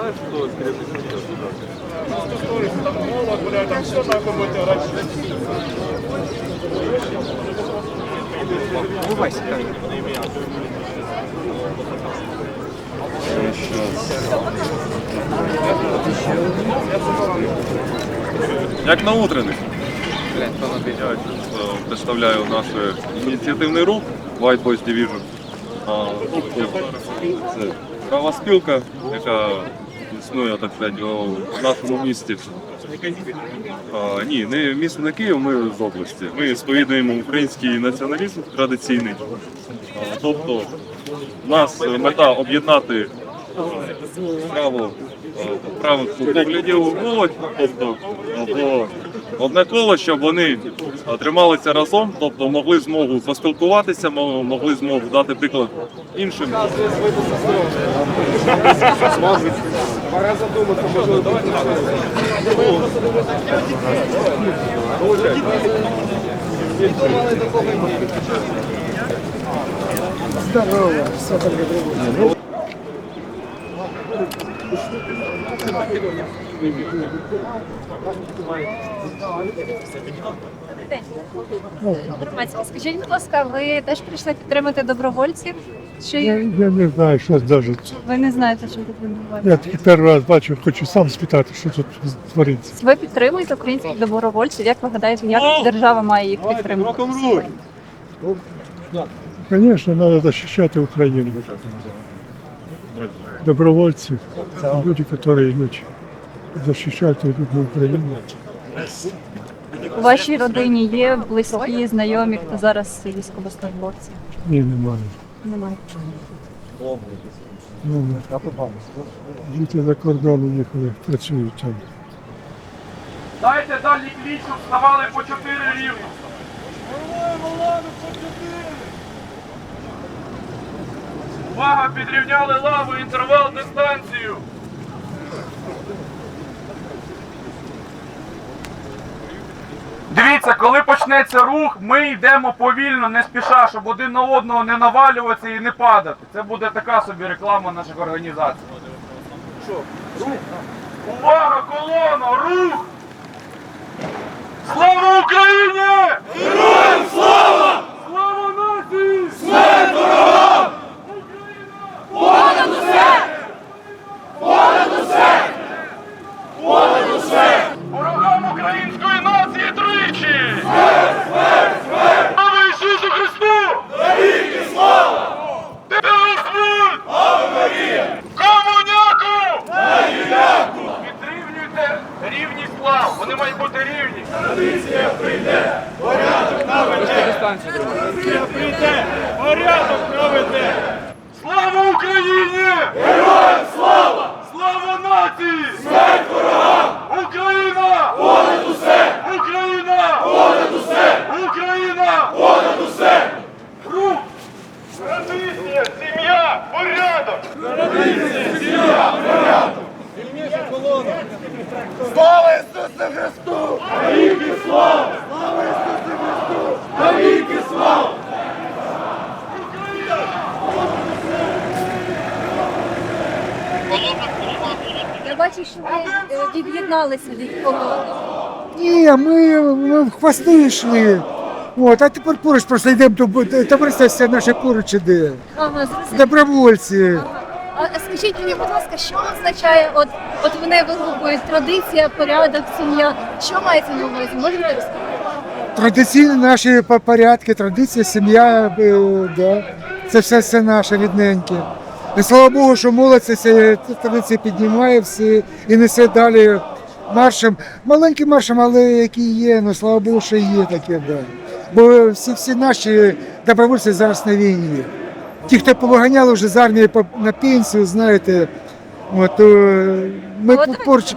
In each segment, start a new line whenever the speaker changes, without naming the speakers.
знаешь, кто перепустил сюда?
Там молот, бля, там все нахуй будет орать.
Бувайся, камеру.
Як на утренник.
Блядь, хто набіг?
Я представляю наш ініціативний рух White Boys Division. Це права спілка, яка існує, так сказати, в нашому місті. Ні, не місто не Київ, ми з області. Ми сповідуємо український націоналізм традиційний. Тобто у нас мета об'єднати правих поглядів молодь, тобто одне коло, щоб вони трималися разом, тобто могли змогу поспілкуватися, могли змогу дати приклад іншим.
Пора задуматься, можливо, давайте.
Здорово, все так.
Громадське, скажіть, будь ласка, ви теж прийшли підтримати добровольців? Чи
Я не знаю, що даже.
ви не знаєте, що тут
Я
відбувається?
тільки перший раз бачу, хочу сам спитати, що тут твориться.
Ви підтримуєте українських добровольців? Як ви гадаєте, як держава має їх підтримати?
Звісно, треба захищати Україну. Добровольці, люди, які йдуть захищати Україну.
У вашій родині є близькі, знайомі, хто зараз військовослужбовці?
Ні, немає.
Немає.
Ну, діти за кордоном їхали, працюють там.
Дайте далі клічку, вставали по 4 рівно. Увага, підрівняли лаву, інтервал, дистанцію. Дивіться, коли почнеться рух, ми йдемо повільно, не спіша, щоб один на одного не навалюватися і не падати. Це буде така собі реклама наших організацій. Рух. Увага, колона, рух! Слава Україні! Героям слава! Слава нації! Смерть ворогам! Понад усе! Понад усе! Понад усе! Ворогам української нації тричі! Смерть! Смерть! Смерть! Слава Ісусу Христу! Навіки слава! Господь! Ave Марія! Комуняку! Нагіляку! Підрівнюйте рівність лав. Вони мають бути рівні. Традиція прийде, порядок наведе. Традиція прийде, порядок наведе. Слава Україні! Героям слава! Слава нації! Смерть ворогам! Україна! Понад усе! Україна! Понад усе! Україна! Понад усе! Рух! Традиція, сім'я, порядок! Традиція, сім'я, порядок! Слава Ісусу Христу! Навіки слава! Слава Ісусу Христу! Навіки слава!
Я бачу, що ви від'єдналися від колони.
Ні, ми в хвости йшли. От, а тепер поруч просто йдемо, товариство все наше поруч іде.
Ага, зрозуміло.
Добровольці.
А скажіть мені, будь ласка, що означає, от вони вигукують традиція, порядок, сім'я. Що мається на увазі? Можете розказати?
Традиційні наші порядки, традиція, сім'я, да. Це все наше рідненьке. І слава Богу, що молодь ці традиції піднімає всі і несе далі маршем. Маленьким маршем, але який є, ну слава Богу, що є таке, да. Бо всі наші добровольці зараз на війні. Ті, хто повиганяли вже з армії на пенсію, знаєте, от, ми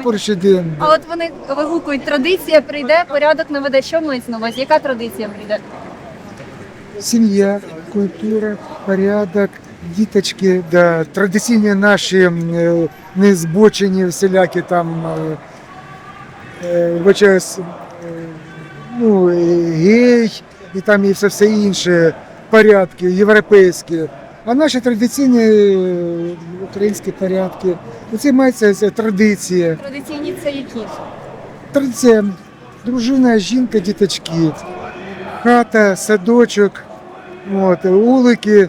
поруч йдемо.
А от вони вигукують, традиція прийде, порядок наведе. Що мається на увазі? Яка традиція прийде?
Сім'я, культура, порядок, діточки, да, традиційні наші незбочені всілякі там гей і там і все інше порядки європейські. А наші традиційні українські порядки, це мається традиція.
Традиційні це які?
Традиція дружина, жінка, діточки, хата, садочок, улики,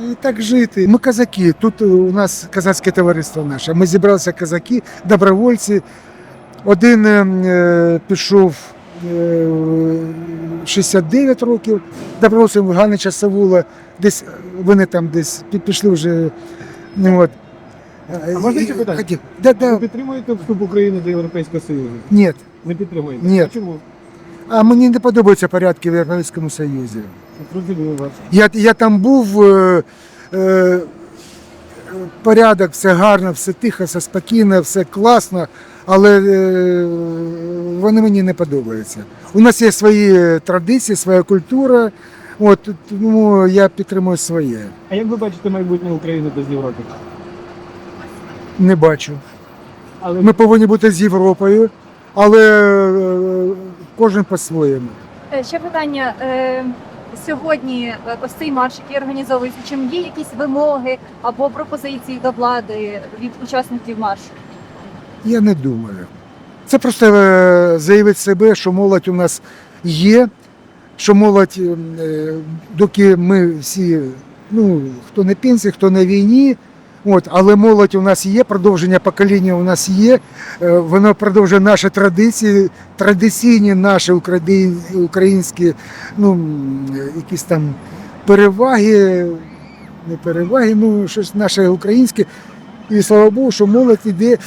і так жити. Ми козаки, тут у нас козацьке товариство наше. Ми зібралися козаки, добровольці. Один пішов 69 років, добровольцем Ганича Савула, десь вони там десь пішли вже.
А можна ще питання? Ви підтримуєте вступ України до Європейського Союзу?
Ні.
Не підтримуєте?
Ні.
А чому?
А мені не подобаються порядки в Європейському Союзі.
Розумію вас.
Я там був, порядок, все гарно, все тихо, все спокійно, все класно, але вони мені не подобаються. У нас є свої традиції, своя культура, тому я підтримую своє.
А як ви бачите майбутнє України без Європи?
Не бачу.
Але
Ми повинні бути з Європою, але кожен по-своєму.
Ще питання. Сьогодні ось цей марш, який організовується, чим є якісь вимоги або пропозиції до влади від учасників маршу?
Я не думаю. Це просто заявити себе, що молодь у нас є, що молодь, доки ми всі, хто на пенсії, хто на війні, але молодь у нас є, продовження покоління у нас є, воно продовжує наші традиції, традиційні наші українські, якісь там переваги, не переваги, щось наше українське. І слава Богу, що молодь іде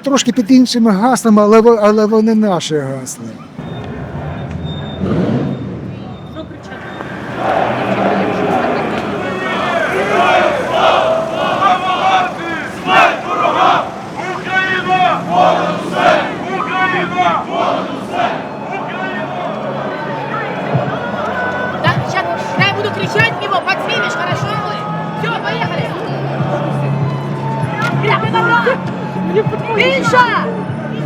трошки під іншими гаслами, але вони наші гасла.
Так, сейчас я буду кричать в него, подснимешь, хорошо? Все, поехали! Більше!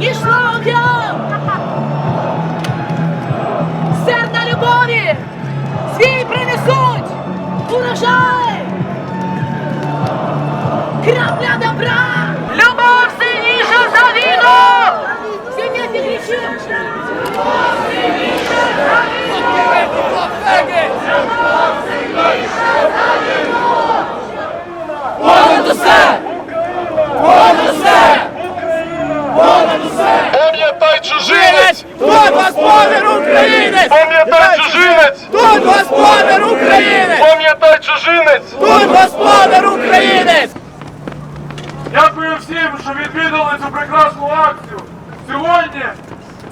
Йшло огнем! Зерна любові! Свій принесуть! Урожай! Крапля добра! Любов сильніша за війну! Всі вместе кричим! Любов сильніша за війну! Понад усе! Понад усе! Понад усе!
Пам'ятай чужинець!
Тут господар України!
Пам'ятай чужинець!
Тут господар України!
Пам'ятай чужинець!
Тут господар України!
Дякую всім, що відвідали цю прекрасну акцію. Сьогодні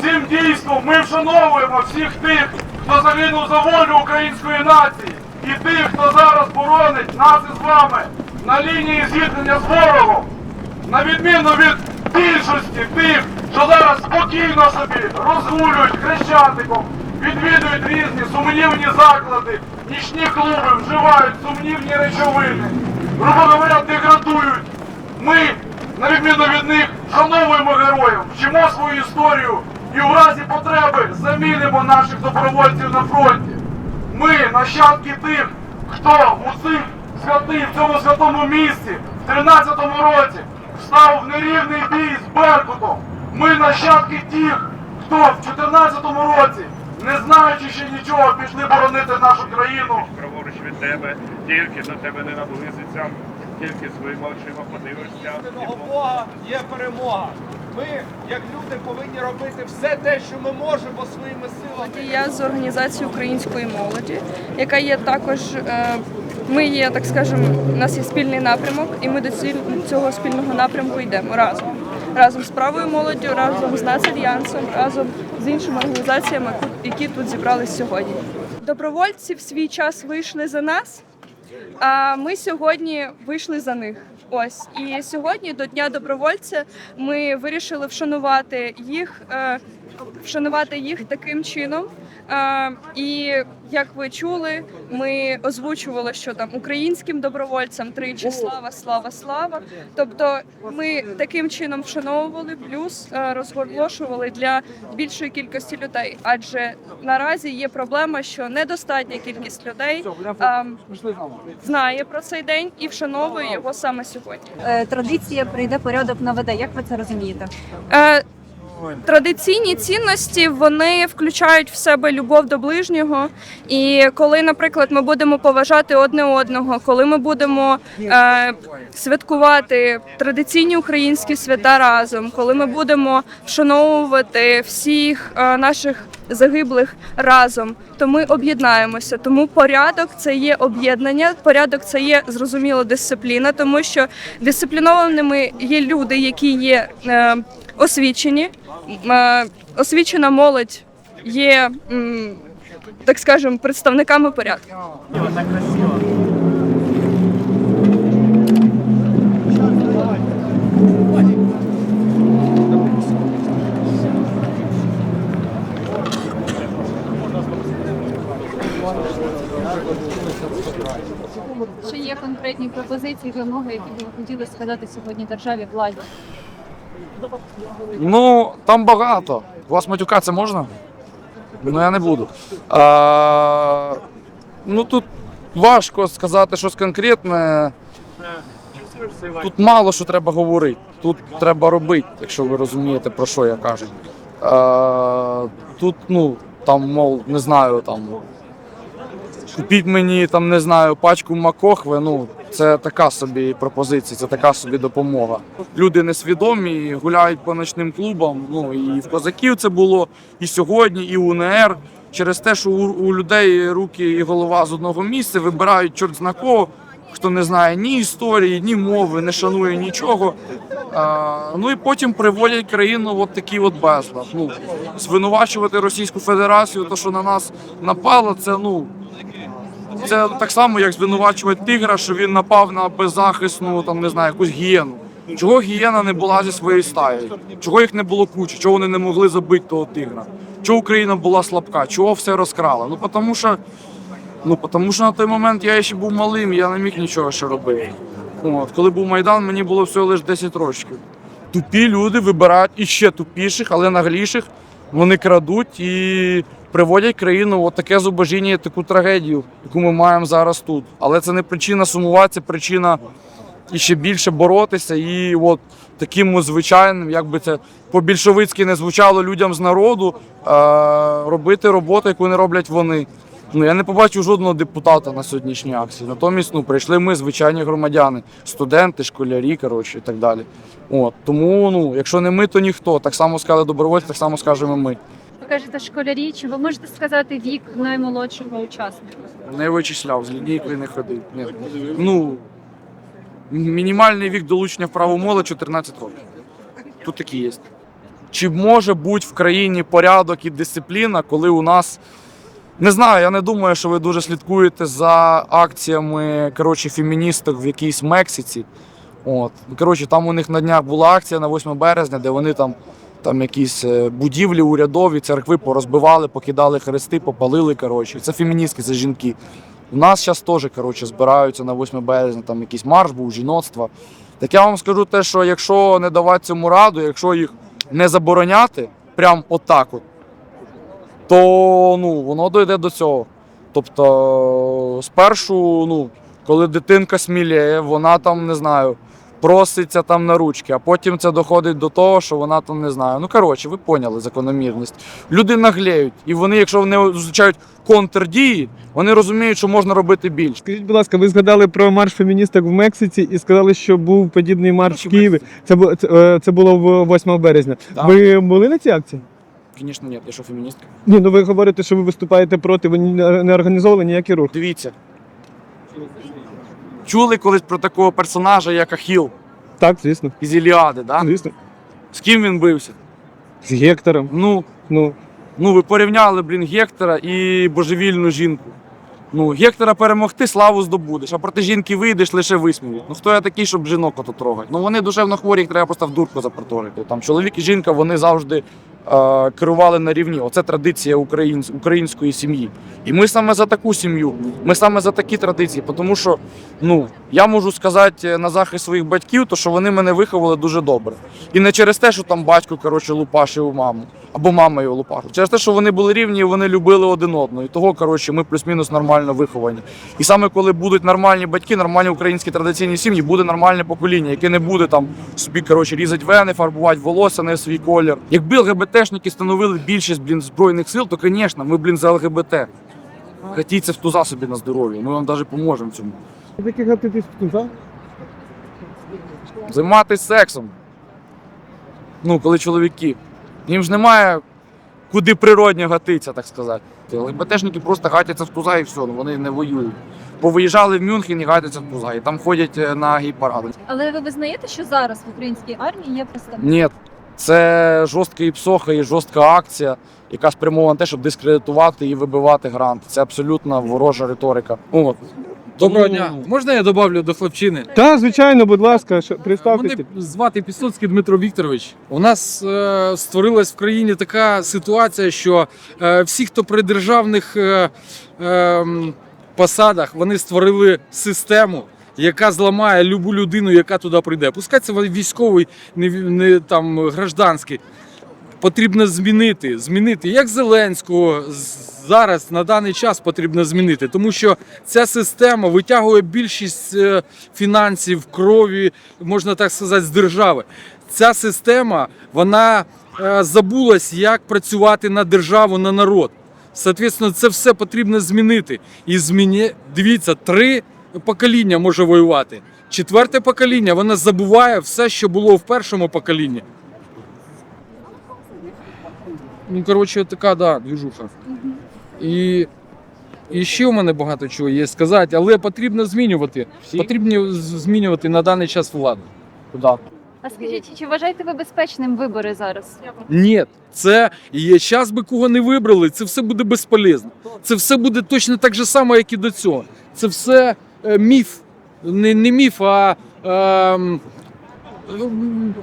цим дійством ми вшановуємо всіх тих, хто загинув за волю української нації, і тих, хто зараз боронить нас із вами на лінії зіткнення з ворогом. На відміну від більшості тих, що зараз спокійно собі розгулюють Хрещатиком, відвідують різні сумнівні заклади, нічні клуби, вживають сумнівні речовини, грубо говоря, деградують. Ми, на відміну від них, вшановуємо героїв, вчимо свою історію і в разі потреби замінимо наших добровольців на фронті. Ми нащадки тих, хто в цьому святому місці в 13-му році встав в нерівний бій з Беркутом. Ми нащадки тих, хто в 14-му році, не знаючи ще нічого, пішли боронити нашу країну.
Праворуч від тебе, тільки до тебе не наблизиться, тільки своїми очима подивишся.
У Бога є перемога. Ми, як люди, повинні робити все те, що ми можемо своїми силами.
Я з організації української молоді, яка є також, ми є, так скажемо, у нас є спільний напрямок, і ми до цього спільного напрямку йдемо разом. Разом з правою молоддю, разом з Нацальянсом, разом з іншими організаціями, які тут зібрались сьогодні. Добровольці в свій час вийшли за нас, а ми сьогодні вийшли за них. Ось, і сьогодні до Дня добровольця ми вирішили вшанувати їх таким чином, І як ви чули, ми озвучували, що там українським добровольцям тричі слава, слава, слава. Тобто ми таким чином вшановували, плюс розголошували для більшої кількості людей. Адже наразі є проблема, що недостатня кількість людей знає про цей день і вшановує його саме сьогодні.
Традиція прийде, порядок наведе. Як ви це розумієте?
Традиційні цінності, вони включають в себе любов до ближнього. І коли, наприклад, ми будемо поважати одне одного, коли ми будемо святкувати традиційні українські свята разом, коли ми будемо вшановувати всіх наших загиблих разом, то ми об'єднаємося. Тому порядок – це є об'єднання, порядок – це є, зрозуміло, дисципліна, тому що дисциплінованими є люди, які є освічені. Освічена молодь є, так скажемо, представниками порядку.
Чи є конкретні пропозиції, вимоги, які ви хотіли сказати сьогодні державі, владі?
Ну, там багато. Вас матюкатися можна? Ну, я не буду. Ну, тут важко сказати щось конкретне. Тут мало що треба говорити. Тут треба робити, якщо ви розумієте, про що я кажу. Тут, ну, там, мов, не знаю, там, купіть мені, там, не знаю, пачку макохви, ну, це така собі пропозиція, це така собі допомога. Люди несвідомі, гуляють по ночним клубам, ну, і в козаків це було, і сьогодні, і УНР. Через те, що у людей руки і голова з одного місця, вибирають чорт зна кого, хто не знає ні історії, ні мови, не шанує нічого. Ну і потім приводять країну в от такий от безлад. Ну, звинувачувати Російську Федерацію, то, що на нас напало, це, ну, це так само, як звинувачувати тигра, що він напав на беззахисну, там, не знаю, якусь гієну. Чого гієна не була зі своєї стаї? Чого їх не було кучі? Чого вони не могли забити того тигра? Чого Україна була слабка? Чого все розкрала? Ну, тому що на той момент я ще був малим, я не міг нічого ще робити. От, коли був Майдан, мені було всього лише 10 років. Тупі люди вибирають іще тупіших, але нагліших. Вони крадуть і приводять країну в таке зубожіння, таку трагедію, яку ми маємо зараз тут. Але це не причина сумувати, це причина іще більше боротися і от таким звичайним, як би це по-більшовицьки не звучало, людям з народу, робити роботу, яку не роблять вони. Ну, я не побачив жодного депутата на сьогоднішній акції. Натомість, ну, прийшли ми, звичайні громадяни, студенти, школярі, коротше, і так далі. От, тому, ну, якщо не ми, то ніхто. Так само сказали добровольці, так само скажемо ми.
Ви кажете, школярі, чи ви можете сказати вік наймолодшого учасника?
Не вичисляв, з лінійкою не ходив. Ні. Ну, мінімальний вік долучення в право молодь 14 років. Тут такі є. Чи може бути в країні порядок і дисципліна, коли у нас... Не знаю, я не думаю, що ви дуже слідкуєте за акціями, коротше, феміністок в якійсь Мексиці. От. Коротше, там у них на днях була акція на 8 березня, де вони там якісь будівлі урядові, церкви порозбивали, покидали хрести, попалили, коротше. Це феміністки, це жінки. У нас зараз теж, коротше, збираються на 8 березня, там якийсь марш був, жіноцтва. Так я вам скажу те, що якщо не давати цьому раду, якщо їх не забороняти, прям отак от, то, ну, воно дойде до цього. Тобто, спершу, ну, коли дитинка сміліє, вона там, не знаю, проситься там на ручки, а потім це доходить до того, що вона там, не знаю. Ну, коротше, ви поняли закономірність. Люди наглеють, і вони, якщо вони зустрічають контрдії, вони розуміють, що можна робити більше.
Скажіть, будь ласка, ви згадали про марш феміністок в Мексиці і сказали, що був подібний марш в Києві. Це було 8 березня.
Так.
Ви були на цій акції?
Звісно, ні, я що, феміністка?
Ні, ну ви говорите, що ви виступаєте проти, ви не організовували ніякий рух.
Дивіться. Чули колись про такого персонажа, як Ахіл
Так, звісно.
із Іліади, да?
Звісно.
З ким він бився?
З Гектором.
Ну, ви порівняли, Гектора і божевільну жінку. Ну, Гектора перемогти, славу здобудеш, а проти жінки вийдеш, лише висміють. Ну, хто я такий, щоб жінок ото трогати? Ну, вони душевно хворі, їх треба просто в дурку запроторити. Там чоловік і жінка, вони завжди керували на рівні. Оце традиція української сім'ї. І ми саме за таку сім'ю, ми саме за такі традиції. Тому що, ну, я можу сказати на захист своїх батьків, то що вони мене виховали дуже добре. І не через те, що там батько, коротше, лупашив маму, або мама його лупашила. Через те, що вони були рівні і вони любили один одного. І того, коротше, ми плюс-мінус нормально виховані. І саме коли будуть нормальні батьки, нормальні українські традиційні сім'ї, буде нормальне покоління, яке не буде там собі, коротше, різати вени, фарбувати волосся на свій колір. Якби ЛГБТшники становили більшість, Збройних сил, то, звісно, ми, за ЛГБТ. Хотіться в туза собі на здоров'я, ми вам навіть поможемо в цьому.
Такі гатитись в туза?
Займатися сексом. Ну, коли чоловіки. Їм ж немає куди природньо гатитися, так сказати. ЛГБТшники просто гатяться в туза і все, вони не воюють. Повиїжджали в Мюнхен і гатяться в туза, і там ходять на гей-паради.
Але ви визнаєте, що зараз в українській армії є представники?
Ні, це жорстка іпсоха і жорстка акція, яка спрямована на те, щоб дискредитувати і вибивати гранти. Це абсолютно ворожа риторика. От.
Доброго дня. Можна я добавлю до хлопчини?
Так, звичайно, будь ласка, представтеся.
Мене звати Пісоцький Дмитро Вікторович. У нас створилась в країні така ситуація, що всі, хто при державних посадах, вони створили систему, яка зламає любу людину, яка туди прийде. Пускай це військовий, не там гражданський. Потрібно змінити, як Зеленського зараз на даний час потрібно змінити, тому що ця система витягує більшість фінансів, крові, можна так сказати, з держави. Ця система, вона забулась, як працювати на державу, на народ. Соответственно, це все потрібно змінити. І дивіться, 3 покоління може воювати. 4-те покоління, воно забуває все, що було в першому поколінні. Ну, коротше, така, да, двіжуха. І ще в мене багато чого є сказати, але потрібно змінювати. Потрібно змінювати на даний час владу.
Да.
А скажіть, чи вважаєте ви безпечним вибори зараз?
Ні, це є час би кого не вибрали, це все буде безполезно. Це все буде точно так же само, як і до цього. Це все міф. Не міф, а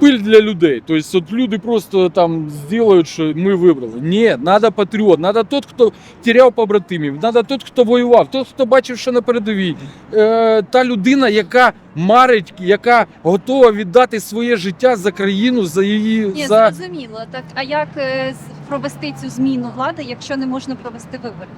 пиль для людей. Тобто от люди просто там зроблять, що ми вибрали. Ні, треба патріот, треба той, хто теряв побратимів, треба той, хто воював, той, хто бачив, що на передовій. Та людина, яка марить, яка готова віддати своє життя за країну, за її...
Ні,
за...
зрозуміло. Так, а як провести цю зміну влади, якщо не можна провести вибори?